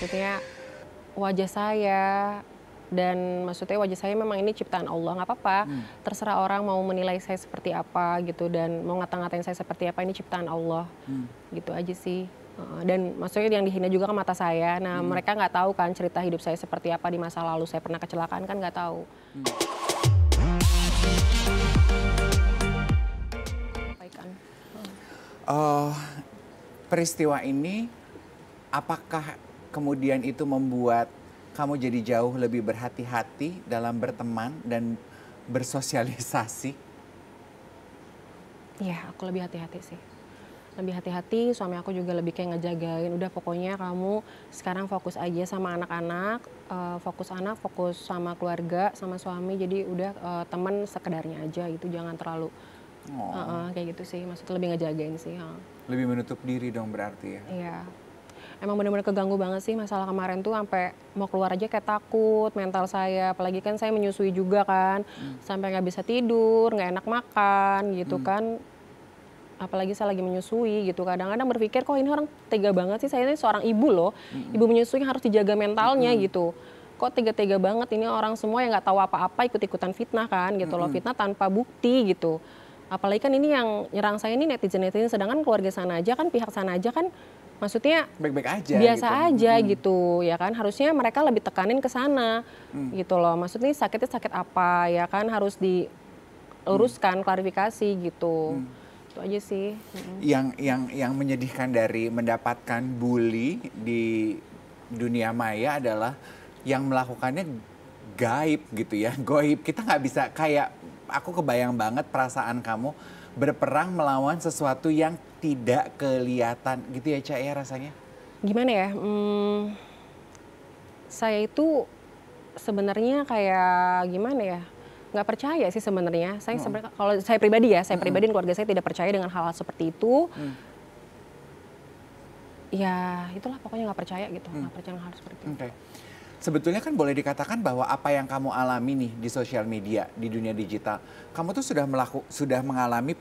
maksudnya wajah saya dan maksudnya wajah saya memang ini ciptaan Allah, nggak apa-apa. Terserah orang mau menilai saya seperti apa gitu dan mau ngata-ngatain saya seperti apa, ini ciptaan Allah. Gitu aja sih. Dan maksudnya yang dihina juga kan mata saya. Nah, mereka nggak tahu kan cerita hidup saya seperti apa di masa lalu. Saya pernah kecelakaan kan nggak tahu. Sampaikan. Peristiwa ini, apakah kemudian itu membuat kamu jadi jauh lebih berhati-hati dalam berteman dan bersosialisasi? Iya, aku lebih hati-hati sih. Lebih hati-hati, suami aku juga lebih kayak ngejagain. Udah pokoknya kamu sekarang fokus aja sama anak-anak, fokus sama keluarga, sama suami. Jadi udah teman sekedarnya aja itu, jangan terlalu kayak gitu sih. Maksudnya lebih ngejagain sih. Lebih menutup diri dong berarti ya? Iya. Emang benar-benar keganggu banget sih masalah kemarin tuh, sampai mau keluar aja kayak takut mental saya. Apalagi kan saya menyusui juga kan, sampai nggak bisa tidur, nggak enak makan gitu kan. Apalagi saya lagi menyusui gitu, kadang-kadang berpikir kok ini orang tega banget sih, saya ini seorang ibu loh, ibu menyusui harus dijaga mentalnya gitu. Kok tega-tega banget ini orang semua yang nggak tahu apa-apa ikut-ikutan fitnah kan gitu loh, fitnah tanpa bukti gitu. Apalagi kan ini yang nyerang saya ini netizen-netizen, sedangkan keluarga sana aja kan, pihak sana aja kan maksudnya Baik-baik aja biasa gitu. aja gitu ya kan, harusnya mereka lebih tekanin ke sana gitu loh. Maksudnya sakitnya sakit apa ya kan, harus diluruskan, klarifikasi gitu. Itu aja sih. Yang menyedihkan dari mendapatkan bully di dunia maya adalah yang melakukannya gaib gitu ya, goib. Kita nggak bisa, kayak aku kebayang banget perasaan kamu berperang melawan sesuatu yang tidak kelihatan gitu ya, Cak, ya rasanya. Gimana ya, saya itu sebenarnya kayak gimana ya, nggak percaya sih sebenarnya. Saya sebenarnya, kalau saya pribadi ya, saya pribadi dan keluarga saya tidak percaya dengan hal-hal seperti itu. Ya itulah pokoknya nggak percaya gitu, nggak percaya dengan hal seperti itu. Oke. Sebetulnya kan boleh dikatakan bahwa apa yang kamu alami nih di sosial media, di dunia digital, kamu tuh sudah mengalami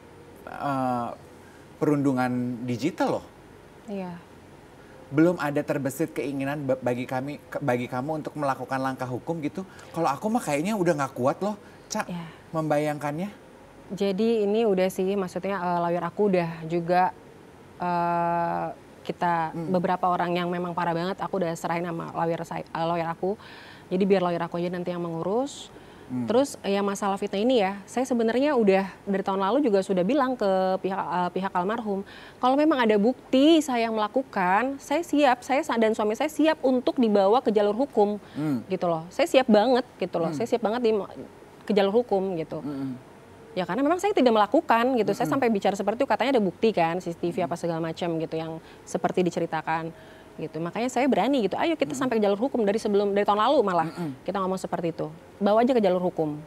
perundungan digital loh. Iya. Belum ada terbesit keinginan bagi kamu untuk melakukan langkah hukum gitu. Kalau aku mah kayaknya udah nggak kuat loh, Cak, membayangkannya. Jadi ini udah sih, maksudnya lawyer aku udah juga kita beberapa orang yang memang parah banget, aku udah serahin sama lawyer aku. Jadi biar lawyer aku aja nanti yang mengurus. Terus yang masalah fitnah ini ya, saya sebenarnya udah dari tahun lalu juga sudah bilang ke pihak almarhum, kalau memang ada bukti saya yang melakukan, saya siap, saya dan suami saya siap untuk dibawa ke jalur hukum gitu loh. Saya siap banget gitu loh, saya siap banget ke jalur hukum gitu. Ya karena memang saya tidak melakukan gitu, saya sampai bicara seperti itu, katanya ada bukti kan, CCTV apa segala macam gitu yang seperti diceritakan gitu. Makanya saya berani gitu, ayo kita sampai ke jalur hukum dari tahun lalu malah kita ngomong seperti itu. Bawa aja ke jalur hukum.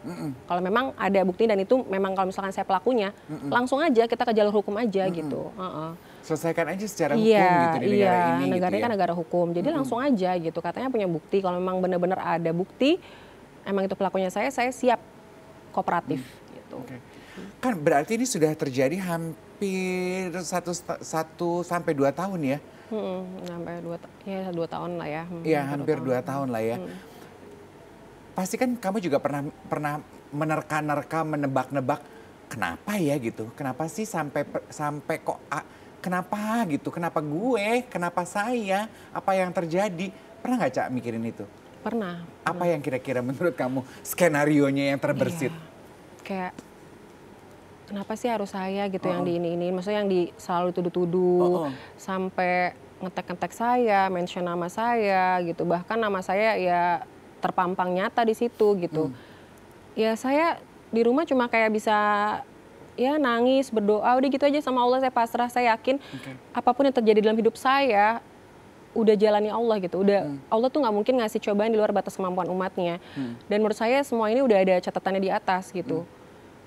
Kalau memang ada bukti dan itu memang kalau misalkan saya pelakunya, langsung aja kita ke jalur hukum aja gitu. Selesaikan aja secara hukum gitu di negara ini negaranya gitu ya. kan negara hukum. Jadi langsung aja gitu, katanya punya bukti. Kalau memang benar-benar ada bukti, emang itu pelakunya saya siap kooperatif gitu. Oke. Kan berarti ini sudah terjadi hampir 1 sampai 2 tahun ya? Sampai 2 tahun lah ya. Iya, hampir 2 tahun lah ya. Pasti kan kamu juga pernah menerka-nerka, menebak-nebak, kenapa ya gitu? Kenapa sih sampai kok kenapa gitu? Kenapa gue? Kenapa saya? Apa yang terjadi? Pernah nggak, Cak, mikirin itu? Pernah. Apa yang kira-kira menurut kamu skenarionya yang terbersit? Kayak kenapa sih harus saya gitu yang ini, maksudnya yang selalu tuduh-tuduh, sampai ngetek-ngetek saya, mention nama saya gitu, bahkan nama saya ya terpampang nyata di situ gitu. Ya saya di rumah cuma kayak bisa ya nangis, berdoa, udah gitu aja sama Allah, saya pasrah, saya yakin apapun yang terjadi dalam hidup saya udah jalani Allah gitu, Allah tuh nggak mungkin ngasih cobaan di luar batas kemampuan umatnya. Dan menurut saya semua ini udah ada catatannya di atas gitu.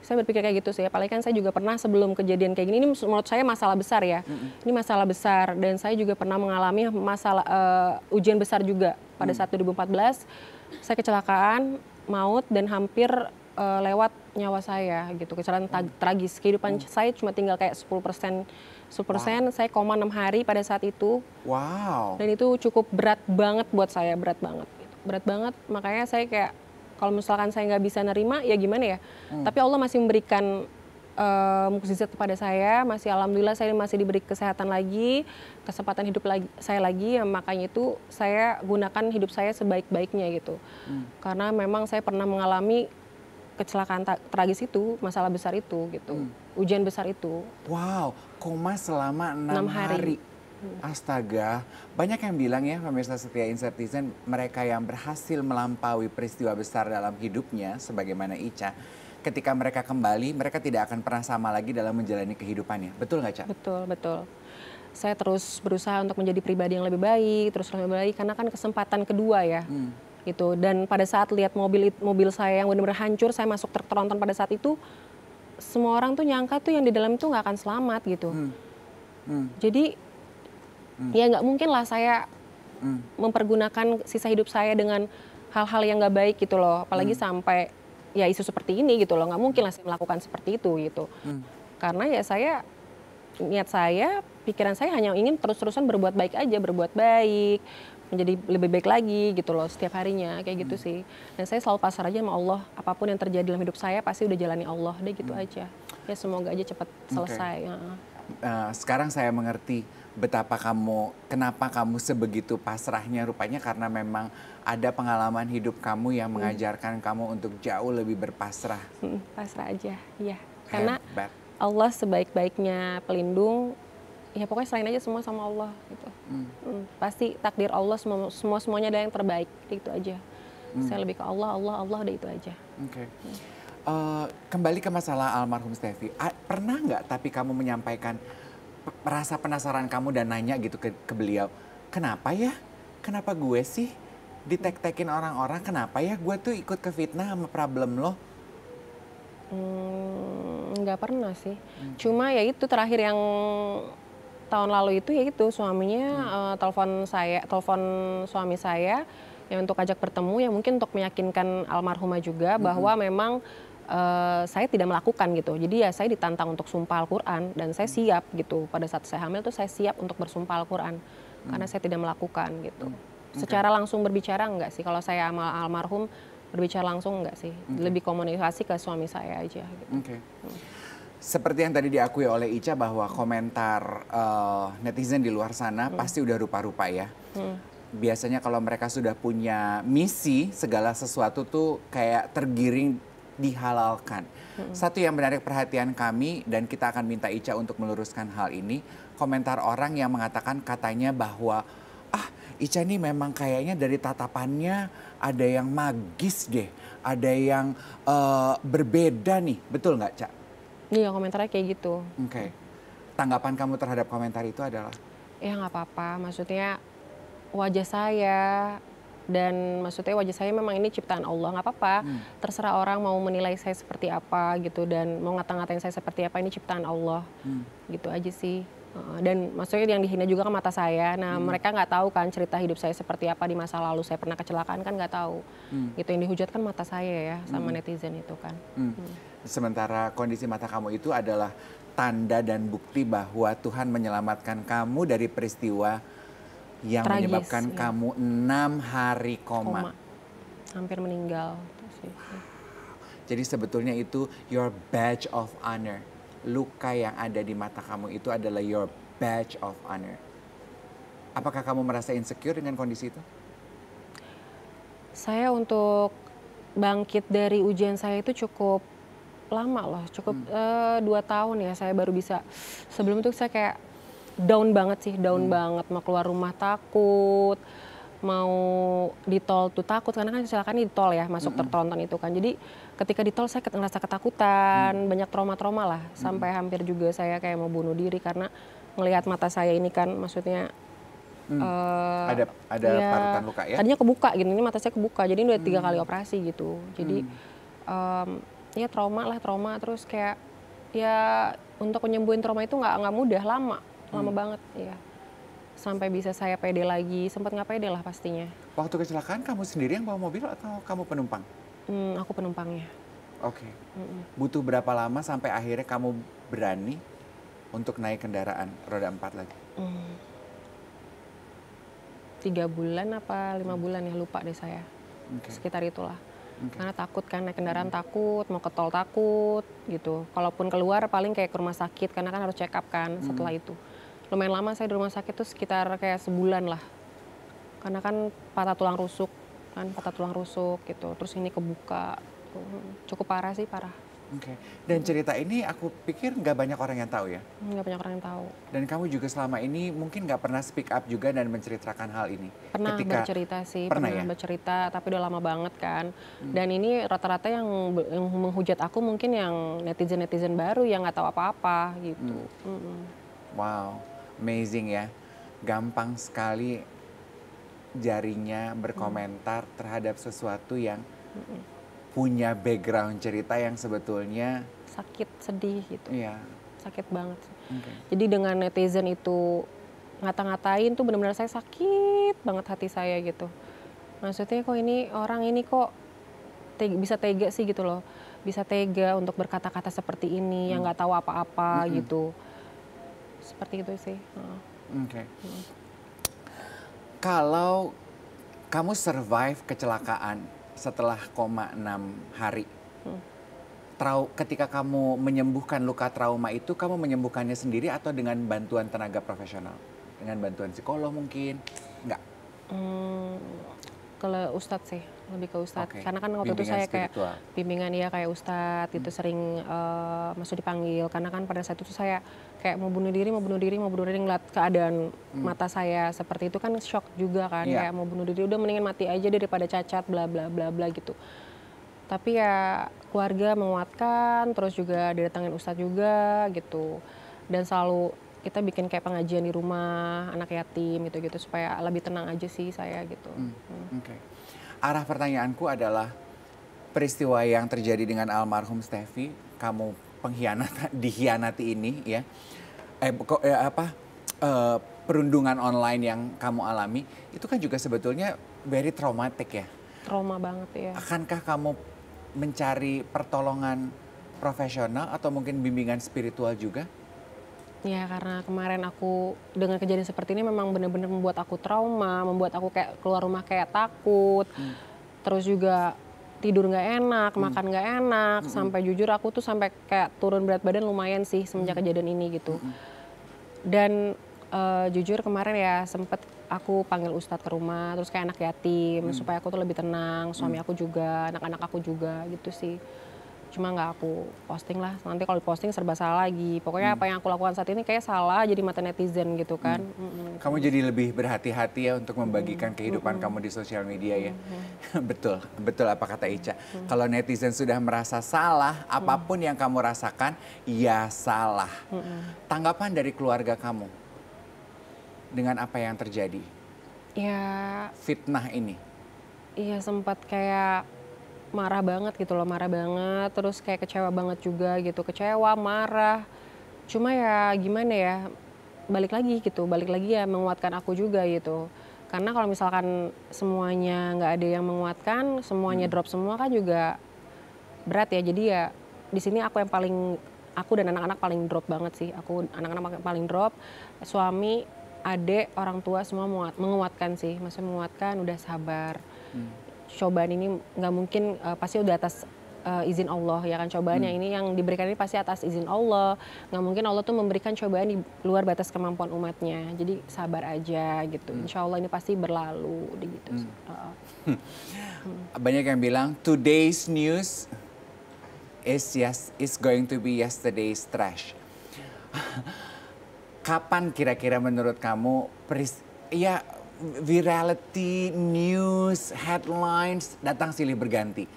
Saya berpikir kayak gitu sih, apalagi kan saya juga pernah sebelum kejadian kayak gini, ini menurut saya masalah besar ya. Ini masalah besar dan saya juga pernah mengalami masalah ujian besar juga. Pada saat 2014 saya kecelakaan maut dan hampir lewat nyawa saya gitu, kecelakaan tragis. Kehidupan saya cuma tinggal kayak 10%, 10%, saya koma 6 hari pada saat itu. Wow. Dan itu cukup berat banget buat saya, berat banget. Berat banget, makanya saya kayak kalau misalkan saya nggak bisa nerima ya gimana ya. Tapi Allah masih memberikan mukjizat kepada saya, masih alhamdulillah saya masih diberi kesehatan lagi, kesempatan hidup lagi saya lagi, ya makanya itu saya gunakan hidup saya sebaik-baiknya gitu. Karena memang saya pernah mengalami kecelakaan tragis itu, masalah besar itu gitu, ujian besar itu. Wow, koma selama 6 hari. Astaga, banyak yang bilang ya pemirsa setia Insertizen, mereka yang berhasil melampaui peristiwa besar dalam hidupnya, sebagaimana Ica, ketika mereka kembali, mereka tidak akan pernah sama lagi dalam menjalani kehidupannya. Betul nggak, Ca? Betul, betul. Saya terus berusaha untuk menjadi pribadi yang lebih baik, terus lebih baik, karena kan kesempatan kedua ya. Gitu. Dan pada saat lihat mobil saya yang benar-benar hancur, saya masuk truk tronton pada saat itu, semua orang tuh nyangka tuh yang di dalam itu nggak akan selamat gitu. Jadi ya nggak mungkin lah saya mempergunakan sisa hidup saya dengan hal-hal yang nggak baik gitu loh, apalagi sampai ya isu seperti ini gitu loh, nggak mungkin lah saya melakukan seperti itu gitu. Karena ya niat saya, pikiran saya hanya ingin terus-terusan berbuat baik aja, berbuat baik, menjadi lebih baik lagi gitu loh setiap harinya, kayak gitu sih. Dan saya selalu pasrah aja sama Allah, apapun yang terjadi dalam hidup saya pasti udah jalani Allah, deh gitu aja. Ya semoga aja cepat selesai. Sekarang saya mengerti kenapa kamu sebegitu pasrahnya, rupanya karena memang ada pengalaman hidup kamu yang mengajarkan kamu untuk jauh lebih berpasrah. Pasrah aja, iya. Karena Hebat. Allah sebaik-baiknya pelindung, ya pokoknya selain aja semua sama Allah gitu. Pasti takdir Allah semuanya ada yang terbaik, itu aja. Saya lebih ke Allah, Allah udah itu aja. Oke. Kembali ke masalah almarhum Stefy, pernah nggak tapi kamu menyampaikan rasa penasaran kamu dan nanya gitu ke beliau, kenapa ya? Kenapa gue sih ditek-tekin orang-orang? Kenapa ya gue tuh ikut ke fitnah sama problem lo? Nggak pernah sih. Cuma ya itu terakhir yang tahun lalu itu ya itu suaminya telepon suami saya yang untuk ajak bertemu, ya mungkin untuk meyakinkan almarhumah juga bahwa memang saya tidak melakukan gitu. Jadi ya saya ditantang untuk sumpah Al-Quran dan saya siap gitu. Pada saat saya hamil tuh saya siap untuk bersumpah Al-Quran karena saya tidak melakukan gitu. Secara langsung berbicara enggak sih. Kalau saya sama almarhum berbicara langsung enggak sih. Lebih komunikasi ke suami saya aja gitu. Seperti yang tadi diakui oleh Ica bahwa komentar netizen di luar sana pasti udah rupa-rupa ya. Biasanya kalau mereka sudah punya misi, segala sesuatu tuh kayak tergiring dihalalkan. Satu yang menarik perhatian kami dan kita akan minta Ica untuk meluruskan hal ini, komentar orang yang mengatakan katanya bahwa Ica ini memang kayaknya dari tatapannya ada yang magis deh, ada yang berbeda nih, betul nggak, Ca? Iya, komentarnya kayak gitu. Oke. Tanggapan kamu terhadap komentar itu adalah? Ya nggak apa-apa, maksudnya wajah saya dan maksudnya wajah saya memang ini ciptaan Allah, nggak apa-apa. Terserah orang mau menilai saya seperti apa gitu dan mau ngata-ngatain saya seperti apa, ini ciptaan Allah. Gitu aja sih. Dan maksudnya yang dihina juga kan mata saya. Nah mereka nggak tahu kan cerita hidup saya seperti apa di masa lalu. Saya pernah kecelakaan kan nggak tahu. Gitu yang dihujat kan mata saya ya sama netizen itu kan. Sementara kondisi mata kamu itu adalah tanda dan bukti bahwa Tuhan menyelamatkan kamu dari peristiwa yang tragis, menyebabkan kamu 6 hari koma. Hampir meninggal. Jadi sebetulnya itu your badge of honor. Luka yang ada di mata kamu itu adalah your badge of honor. Apakah kamu merasa insecure dengan kondisi itu? Saya untuk bangkit dari ujian saya itu cukup lama loh, cukup 2 tahun ya saya baru bisa. Sebelum itu saya kayak down banget sih, down banget. Mau keluar rumah takut, mau di tol tuh takut, karena kan kecelakaan di tol ya, masuk tertonton itu kan. Jadi ketika di tol saya ngerasa ketakutan, banyak trauma-trauma lah. Sampai hampir juga saya kayak mau bunuh diri karena ngelihat mata saya ini kan, maksudnya ada ya, parutan luka ya? Tadinya kebuka gitu, ini mata saya kebuka, jadi udah 3 kali operasi gitu. Jadi ya trauma terus kayak ya untuk menyembuhin trauma itu nggak mudah, lama banget ya. Sampai bisa saya pede lagi, sempat nggak pede lah pastinya. Waktu kecelakaan kamu sendiri yang bawa mobil atau kamu penumpang? Aku penumpangnya. Oke. Butuh berapa lama sampai akhirnya kamu berani untuk naik kendaraan roda 4 lagi? 3 bulan apa 5 bulan ya, lupa deh saya. Oke. Sekitar itulah. Oke. Karena takut kan naik kendaraan takut, mau ke tol takut gitu. Kalaupun keluar paling kayak ke rumah sakit karena kan harus check up kan setelah itu. Lumayan lama saya di rumah sakit tuh sekitar kayak sebulan lah. Karena kan patah tulang rusuk gitu. Terus ini kebuka. Cukup parah sih, parah. Oke. Dan cerita ini aku pikir nggak banyak orang yang tahu ya. Nggak banyak orang yang tahu. Dan kamu juga selama ini mungkin nggak pernah speak up juga dan menceritakan hal ini. Pernah bercerita sih, pernah ya? bercerita, tapi udah lama banget kan. Dan ini rata-rata yang menghujat aku mungkin yang netizen-netizen baru yang nggak tahu apa-apa gitu. Wow, amazing ya. Gampang sekali jarinya berkomentar terhadap sesuatu yang punya background cerita yang sebetulnya Sakit, sedih gitu. iya. Sakit banget. Oke. Jadi dengan netizen itu ngata-ngatain tuh benar-benar saya sakit banget hati saya gitu. Maksudnya kok ini orang ini kok bisa tega sih gitu loh. Bisa tega untuk berkata-kata seperti ini yang nggak tahu apa-apa gitu. Seperti itu sih. Oke. Kalau kamu survive kecelakaan setelah 6 hari, ketika kamu menyembuhkan luka trauma itu, kamu menyembuhkannya sendiri atau dengan bantuan tenaga profesional? Dengan bantuan psikolog mungkin? Enggak? Kalau ustadz sih, lebih ke ustadz. Oke. Karena kan waktu itu Bimbingan saya spiritual. kayak bimbingan ya kayak ustadz itu sering masuk dipanggil. Karena kan pada saat itu saya kayak mau bunuh diri ngeliat keadaan mata saya seperti itu kan shock juga kan. Iya. Kayak mau bunuh diri udah mendingan mati aja daripada cacat bla bla bla bla gitu. Tapi ya keluarga menguatkan, terus juga didatangin ustadz juga gitu. Dan selalu kita bikin kayak pengajian di rumah anak yatim gitu-gitu supaya lebih tenang aja sih saya gitu. Oke. Arah pertanyaanku adalah peristiwa yang terjadi dengan almarhum Steffi, kamu dikhianati ini ya. Perundungan online yang kamu alami itu kan juga sebetulnya very traumatic ya. Trauma banget ya. Akankah kamu mencari pertolongan profesional atau mungkin bimbingan spiritual juga? Ya karena kemarin aku dengan kejadian seperti ini memang benar-benar membuat aku trauma, membuat aku kayak keluar rumah kayak takut, terus juga tidur nggak enak, makan nggak enak, sampai jujur aku tuh sampai kayak turun berat badan lumayan sih semenjak kejadian ini gitu. Dan jujur kemarin ya sempet aku panggil ustadz ke rumah, terus kayak anak yatim supaya aku tuh lebih tenang, suami aku juga, anak-anak aku juga gitu sih. Cuma nggak aku posting lah, nanti kalau diposting serba salah lagi. Pokoknya apa yang aku lakukan saat ini kayak salah jadi mata netizen gitu kan. Kamu jadi lebih berhati-hati ya untuk membagikan kehidupan kamu di sosial media ya. Betul, betul apa kata Ica. Kalau netizen sudah merasa salah, apapun yang kamu rasakan, ya salah. Tanggapan dari keluarga kamu dengan apa yang terjadi? Ya, Fitnah ini. iya sempat kayak marah banget gitu loh, marah banget. Terus kayak kecewa banget juga gitu, kecewa, marah. Cuma ya gimana ya, balik lagi ya menguatkan aku juga gitu. Karena kalau misalkan semuanya nggak ada yang menguatkan, semuanya drop semua kan juga berat ya. Jadi ya di sini aku dan anak-anak paling drop banget sih. Aku anak-anak paling drop, suami, adik, orang tua semua menguatkan sih. Maksudnya menguatkan, udah sabar. Cobaan ini nggak mungkin pasti udah atas izin Allah ya kan, cobaan yang ini yang diberikan ini pasti atas izin Allah. Nggak mungkin Allah tuh memberikan cobaan di luar batas kemampuan umatnya. Jadi sabar aja gitu. Insya Allah ini pasti berlalu gitu. Banyak yang bilang today's news is going to be yesterday's trash. Kapan kira-kira menurut kamu virality, news, headlines datang silih berganti?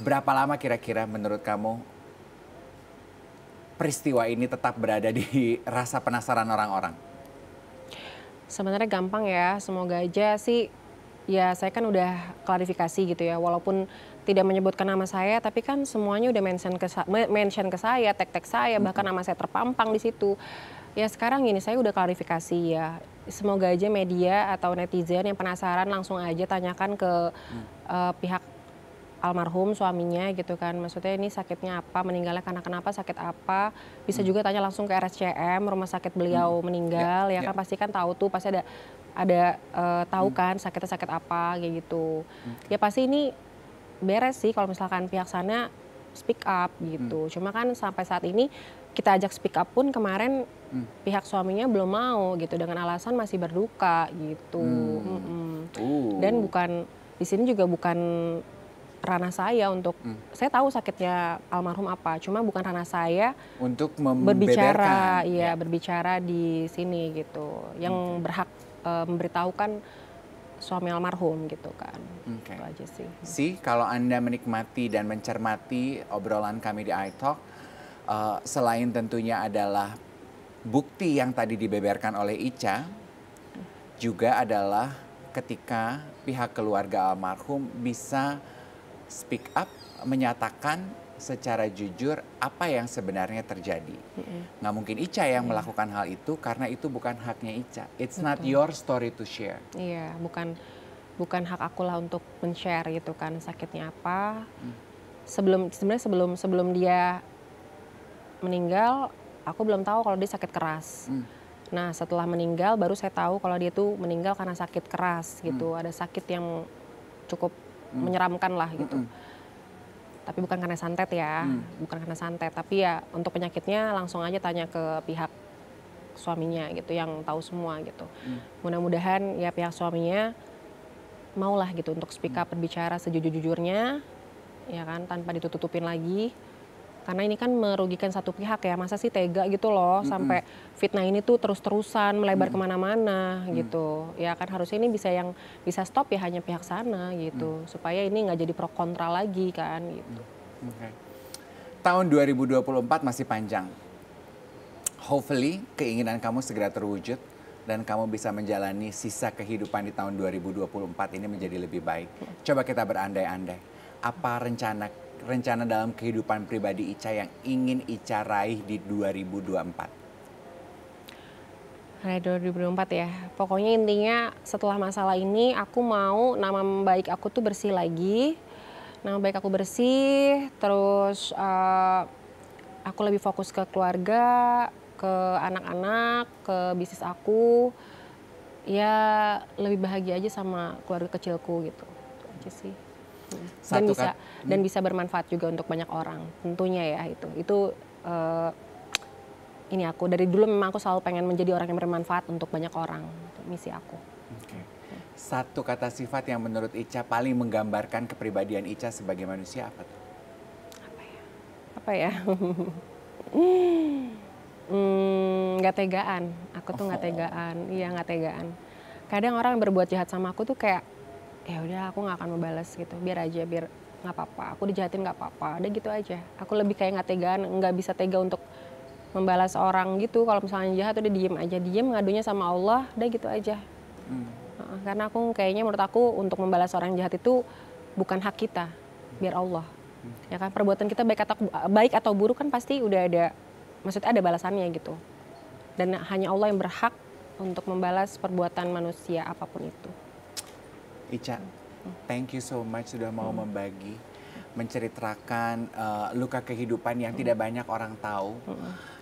Berapa lama kira-kira menurut kamu peristiwa ini tetap berada di rasa penasaran orang-orang? Sebenarnya gampang ya, semoga aja sih ya saya kan udah klarifikasi gitu ya, walaupun tidak menyebutkan nama saya, tapi kan semuanya udah mention ke saya, tag-tag saya, bahkan nama saya terpampang di situ. Ya sekarang gini, saya udah klarifikasi ya. Semoga aja media atau netizen yang penasaran langsung aja tanyakan ke pihak almarhum suaminya gitu kan. Maksudnya ini sakitnya apa, meninggalnya karena kenapa, sakit apa. Bisa juga tanya langsung ke RSCM, rumah sakit beliau meninggal, ya kan pasti kan tahu tuh, pasti ada tahu kan sakitnya sakit apa kayak gitu. Ya pasti ini beres sih kalau misalkan pihak sana speak up gitu. Cuma kan sampai saat ini kita ajak speak up pun kemarin pihak suaminya belum mau gitu dengan alasan masih berduka gitu. Dan bukan di sini juga bukan ranah saya untuk saya tahu sakitnya almarhum apa, cuma bukan ranah saya untuk berbicara, berbicara di sini gitu. Yang berhak memberitahukan suami almarhum gitu kan. Itu aja sih. Kalau Anda menikmati dan mencermati obrolan kami di iTalk, selain tentunya adalah bukti yang tadi dibeberkan oleh Ica, juga adalah ketika pihak keluarga almarhum bisa speak up, menyatakan secara jujur apa yang sebenarnya terjadi. Nggak mungkin Ica yang melakukan hal itu karena itu bukan haknya Ica. It's not your story to share. Iya, bukan hak aku lah untuk men-share gitu kan sakitnya apa. Sebelum dia meninggal, aku belum tahu kalau dia sakit keras. Nah, setelah meninggal baru saya tahu kalau dia tuh meninggal karena sakit keras gitu. Ada sakit yang cukup menyeramkan lah gitu. Tapi bukan karena santet ya, bukan karena santet. Tapi ya untuk penyakitnya langsung aja tanya ke pihak suaminya gitu, yang tahu semua gitu. Mudah-mudahan ya pihak suaminya maulah gitu untuk speak up, berbicara sejujur-jujurnya, ya kan, tanpa ditutup-tutupin lagi. Karena ini kan merugikan satu pihak ya, masa sih tega gitu loh, sampai fitnah ini tuh terus-terusan melebar kemana-mana gitu. Ya kan harusnya ini yang bisa stop ya hanya pihak sana gitu, supaya ini nggak jadi pro kontra lagi kan gitu. Tahun 2024 masih panjang. Hopefully keinginan kamu segera terwujud dan kamu bisa menjalani sisa kehidupan di tahun 2024 ini menjadi lebih baik. Coba kita berandai-andai. Apa rencana dalam kehidupan pribadi Ica yang ingin Ica raih di 2024? Raih 2024 ya. Pokoknya intinya setelah masalah ini aku mau nama baik aku tuh bersih lagi. Nama baik aku bersih, terus aku lebih fokus ke keluarga, ke anak-anak, ke bisnis aku. Ya lebih bahagia aja sama keluarga kecilku gitu. Itu aja sih. Dan bisa bermanfaat juga untuk banyak orang tentunya ya itu ini aku dari dulu memang aku selalu pengen menjadi orang yang bermanfaat untuk banyak orang, itu misi aku. Satu kata sifat yang menurut Ica paling menggambarkan kepribadian Ica sebagai manusia apa tuh? Apa ya? Nggak tegaan, aku tuh nggak tegaan, nggak tegaan. Kadang orang yang berbuat jahat sama aku tuh kayak ya udah aku nggak akan membalas gitu, biar nggak apa-apa, aku dijahatin nggak apa-apa, udah gitu aja. Aku lebih kayak nggak tegaan, nggak bisa tega untuk membalas orang gitu. Kalau misalnya jahat udah diem aja, ngadunya sama Allah, udah gitu aja. Karena aku kayaknya menurut aku untuk membalas orang jahat itu bukan hak kita, biar Allah. Ya kan perbuatan kita baik atau buruk kan pasti udah ada, maksudnya ada balasannya gitu. Dan hanya Allah yang berhak untuk membalas perbuatan manusia apapun itu. Ica, thank you so much sudah mau membagi, menceritakan luka kehidupan yang tidak banyak orang tahu.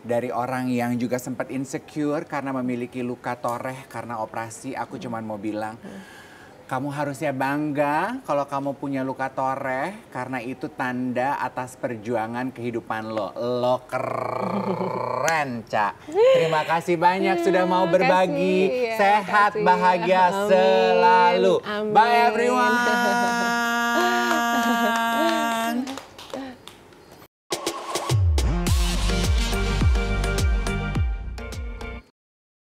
Dari orang yang juga sempat insecure karena memiliki luka toreh karena operasi, aku cuman mau bilang, kamu harusnya bangga kalau kamu punya luka toreh karena itu tanda atas perjuangan kehidupan lo. Lo keren, Ca. Terima kasih banyak sudah mau berbagi. Sehat, bahagia selalu. Bye everyone.